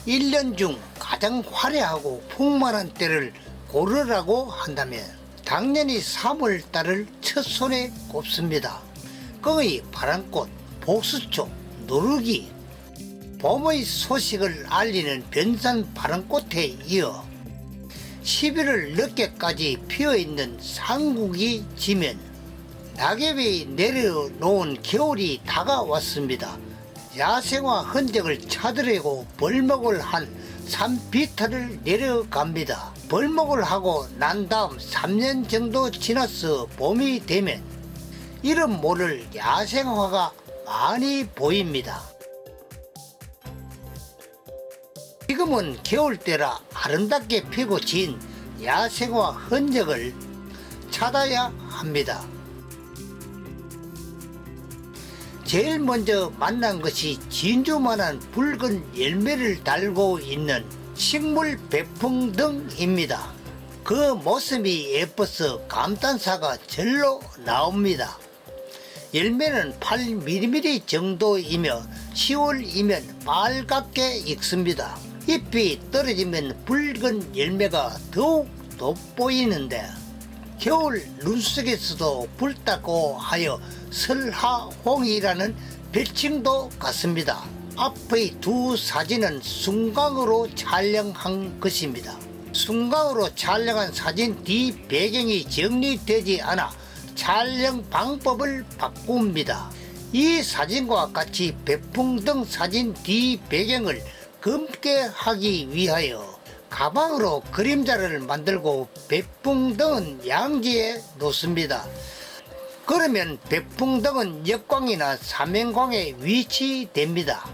1년 중 가장 화려하고 풍만한 때를 고르라고 한다면 당연히 3월달을 첫손에 꼽습니다. 끙의 파란꽃, 복수초, 누르기, 봄의 소식을 알리는 변산 파란꽃에 이어 11월 늦게까지 피어있는 상국이 지면 낙엽이 내려놓은 겨울이 다가왔습니다. 야생화 흔적을 찾으려고 벌목을 한 산비탈을 내려갑니다. 벌목을 하고 난 다음 3년 정도 지나서 봄이 되면 이름 모를 야생화가 많이 보입니다. 지금은 겨울때라 아름답게 피고 진 야생화 흔적을 찾아야 합니다. 제일 먼저 만난 것이 진주만한 붉은 열매를 달고 있는 식물 백풍등입니다. 그 모습이 예뻐서 감탄사가 절로 나옵니다. 열매는 8mm 정도이며 10월이면 빨갛게 익습니다. 잎이 떨어지면 붉은 열매가 더욱 돋보이는데 겨울 눈 속에서도 붉다고 하여 설하홍이라는 별칭도 같습니다. 앞의 두 사진은 순광으로 촬영한 것입니다. 순광으로 촬영한 사진 뒤 배경이 정리되지 않아 촬영 방법을 바꿉니다. 이 사진과 같이 백풍등 사진 뒤 배경을 검게 하기 위하여 가방으로 그림자를 만들고 백풍등은 양지에 놓습니다. 그러면 백풍등은 역광이나 사면광에 위치됩니다.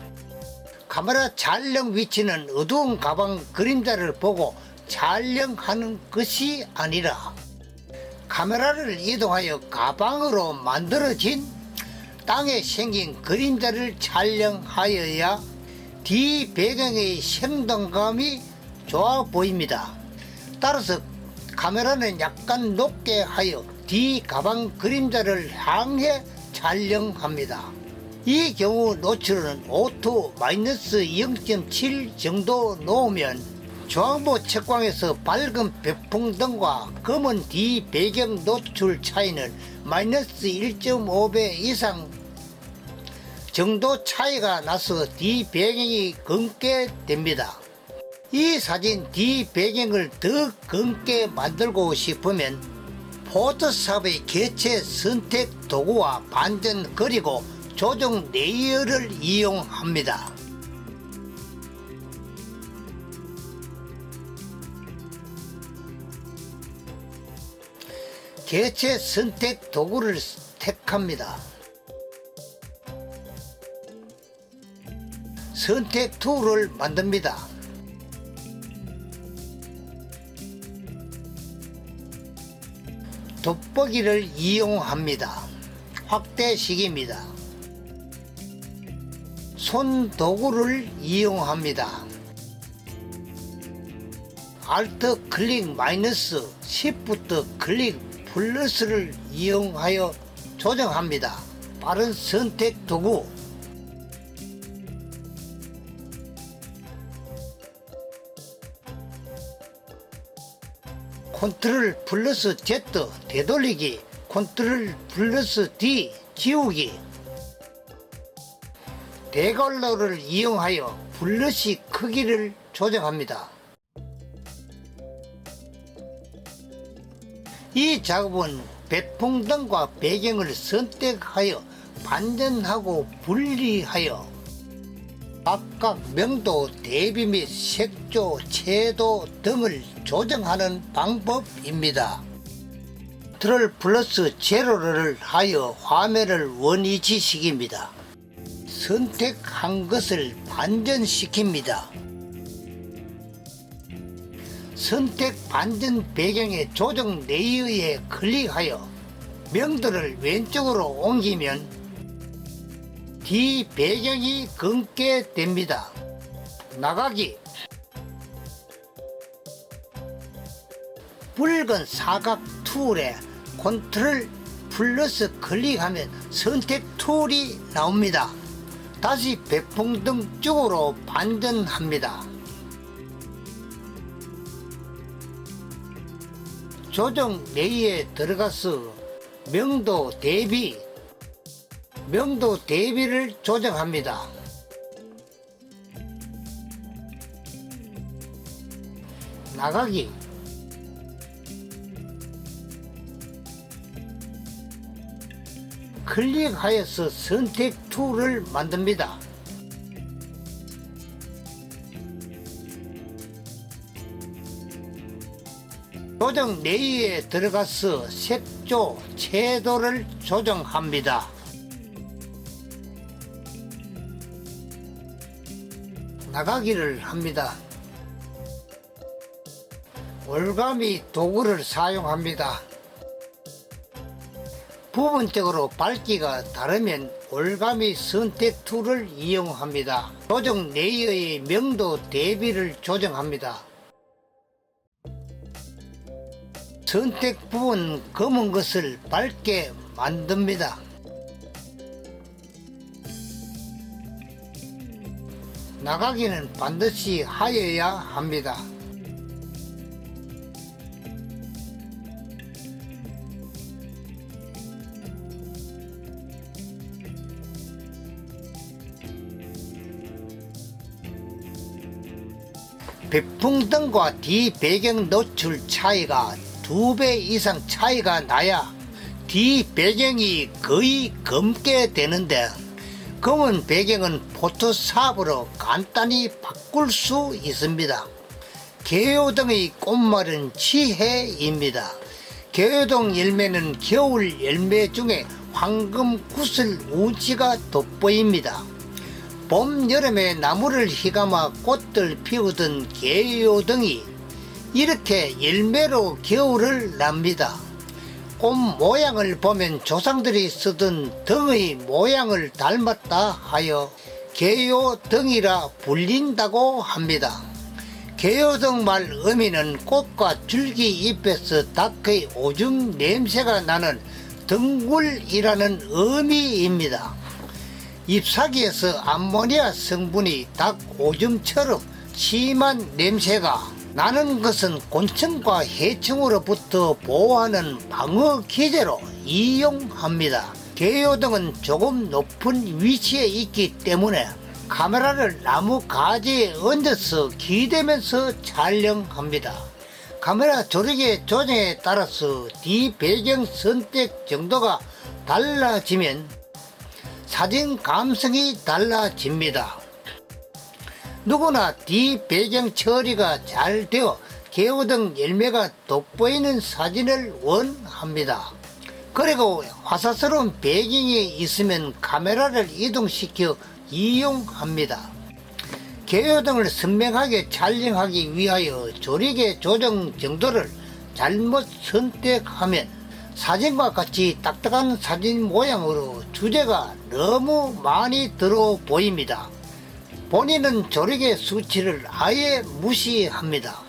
카메라 촬영 위치는 어두운 가방 그림자를 보고 촬영하는 것이 아니라 카메라를 이동하여 가방으로 만들어진 땅에 생긴 그림자를 촬영하여야 뒤 배경의 생동감이 좋아 보입니다. 따라서 카메라는 약간 높게 하여 뒤 가방 그림자를 향해 촬영합니다. 이 경우 노출은 오토 -0.7 정도 놓으면 중앙부 채광에서 밝은 백풍등과 검은 뒤 배경 노출 차이는 -1.5배 이상 정도 차이가 나서 뒤 배경이 검게 됩니다. 이 사진 뒤 배경을 더 검게 만들고 싶으면 포토샵의 개체 선택 도구와 반전 그리고 조정 레이어를 이용합니다. 개체 선택 도구를 택합니다. 선택 툴을 만듭니다. 돋보기를 이용합니다. 확대식입니다. 손 도구를 이용합니다. Alt 클릭 마이너스 Shift 클릭 플러스를 이용하여 조정합니다. 빠른 선택 도구 컨트롤 플러스 Z 되돌리기, 컨트롤 플러스 D 지우기, 대괄호를 이용하여 블러시 크기를 조정합니다. 이 작업은 백풍등과 배경을 선택하여 반전하고 분리하여 각각 명도, 대비 및 색조, 채도 등을 조정하는 방법입니다. 컨트롤 플러스 제로를 하여 화면을 원위치시킵니다. 선택한 것을 반전시킵니다. 선택 반전 배경의 조정 레이어에 클릭하여 명도를 왼쪽으로 옮기면 뒤 배경이 검게 됩니다. 나가기, 붉은 사각 툴에 컨트롤 플러스 클릭하면 선택 툴이 나옵니다. 다시 백풍등 쪽으로 반전합니다. 조정 내에 들어가서 명도 대비를 조정합니다. 나가기, 클릭하여서 선택 툴을 만듭니다. 조정 내에 들어가서 색조, 채도를 조정합니다. 나가기를 합니다. 올가미 도구를 사용합니다. 부분적으로 밝기가 다르면 올가미 선택 툴을 이용합니다. 조정 레이어의 명도 대비를 조정합니다. 선택 부분 검은 것을 밝게 만듭니다. 나가기는 반드시 하여야 합니다. 백풍등과 뒤 배경 노출 차이가 2배 이상 차이가 나야 뒤 배경이 거의 검게 되는데, 검은 배경은 포토샵으로 간단히 바꿀 수 있습니다. 개요등의 꽃말은 지혜입니다. 개요등 열매는 겨울 열매 중에 황금 구슬 우지가 돋보입니다. 봄, 여름에 나무를 휘감아 꽃들 피우던 개요등이 이렇게 열매로 겨울을 납니다. 꽃 모양을 보면 조상들이 쓰던 등의 모양을 닮았다 하여 개요등이라 불린다고 합니다. 개요등 말 의미는 꽃과 줄기 잎에서 닭의 오줌 냄새가 나는 등굴이라는 의미입니다. 잎사귀에서 암모니아 성분이 닭 오줌처럼 심한 냄새가 나는 것은 곤충과 해충으로부터 보호하는 방어 기제로 이용합니다. 개요등은 조금 높은 위치에 있기 때문에 카메라를 나무 가지에 얹어서 기대면서 촬영합니다. 카메라 조력의 조정에 따라서 뒤 배경 선택 정도가 달라지면 사진 감성이 달라집니다. 누구나 뒤 배경 처리가 잘 되어 개요등 열매가 돋보이는 사진을 원합니다. 그리고 화사스러운 배경이 있으면 카메라를 이동시켜 이용합니다. 개요등을 선명하게 촬영하기 위하여 조리개 조정 정도를 잘못 선택하면 사진과 같이 딱딱한 사진 모양으로 주제가 너무 많이 들어 보입니다. 본인은 조리개 수치를 아예 무시합니다.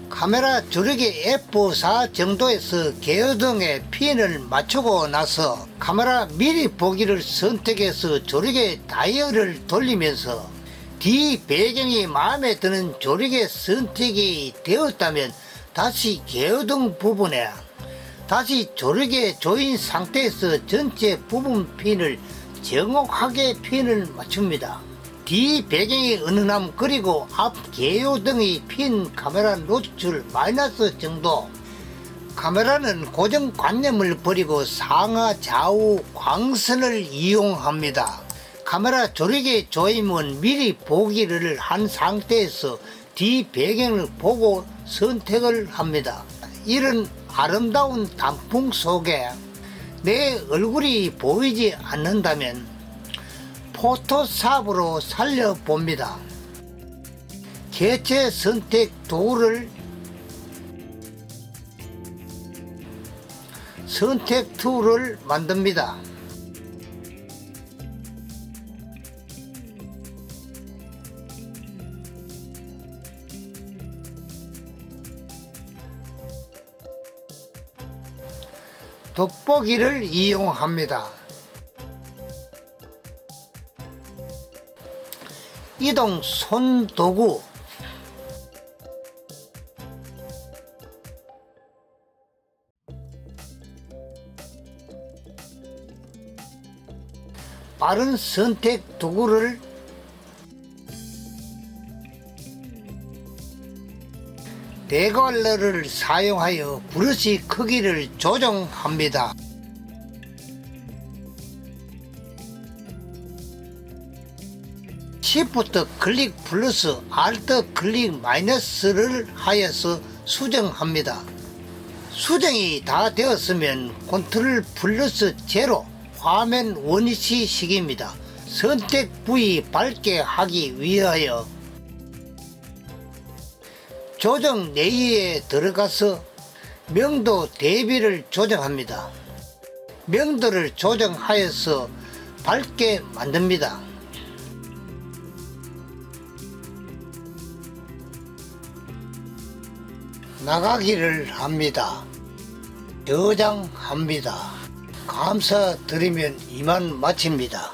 카메라 조리개 F4 정도에서 개요등의 핀을 맞추고 나서 카메라 미리 보기를 선택해서 조리개 다이얼을 돌리면서 뒤 배경이 마음에 드는 조리개 선택이 되었다면 다시 개요등 부분에 다시 조리개 조인 상태에서 전체 부분 핀을 정확하게 핀을 맞춥니다. 뒤 배경의 은은함 그리고 앞 개요등의 핀 카메라 노출 마이너스 정도. 카메라는 고정관념을 버리고 상하 좌우 광선을 이용합니다. 카메라 조리개 조임은 미리 보기를 한 상태에서 뒤 배경을 보고 선택을 합니다. 이런 아름다운 단풍 속에 내 얼굴이 보이지 않는다면 포토샵으로 살려봅니다. 개체 선택 툴을 만듭니다. 돋보기를 이용합니다. 이동 손도구, 빠른 선택 도구를 대관러를 사용하여 브러쉬 크기를 조정합니다. Shift 클릭 플러스 Alt 클릭 마이너스를 하여서 수정합니다. 수정이 다 되었으면 컨트롤 플러스 제로 화면 원위치식입니다. 선택 부위 밝게 하기 위하여 조정 레이어에 들어가서 명도 대비를 조정합니다. 명도를 조정하여서 밝게 만듭니다. 나가기를 합니다. 저장합니다. 감사드리면 이만 마칩니다.